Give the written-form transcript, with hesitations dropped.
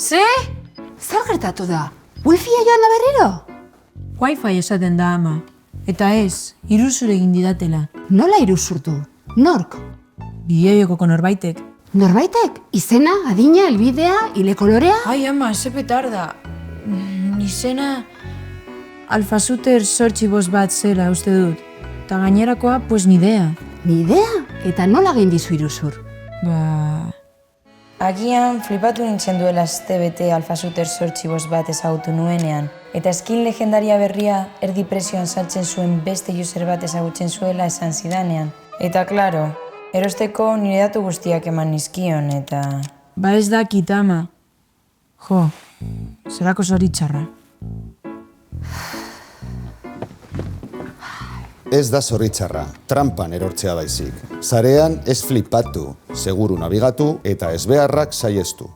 Ze? Zer gertatu da? Wifi-a joan da berriro? Wi-Fi esaten da ama. Eta ez, iruzur egin didatela. Nola iruzurtu? Nork? Bideoiokoko norbaitek. Norbaitek? Izena, adina, helbidea, ile kolorea? Ai ama, ze petarda. Izena... Alfasuter 851 zela uste dut. Ta gainerakoa, pues nidea. Ni idea? Eta nola egin dizu iruzur? Agian flipatu nintzen duela astebete Alfasuter 851 ezagutu nuenean, eta skin legendaria berria erdi presioan sartzen zuen beste user bat ezagutzen zuela esan zidanean. Eta klaro, erosteko nire datu guztiak eman nizkion, eta... Ba ez dakit ama. Jo, zerako zoritxarra. Ez da zoritxarra, trampan erortzea baizik. Zarean ez flipatu, seguru nabigatu eta ezbeharrak saiestu.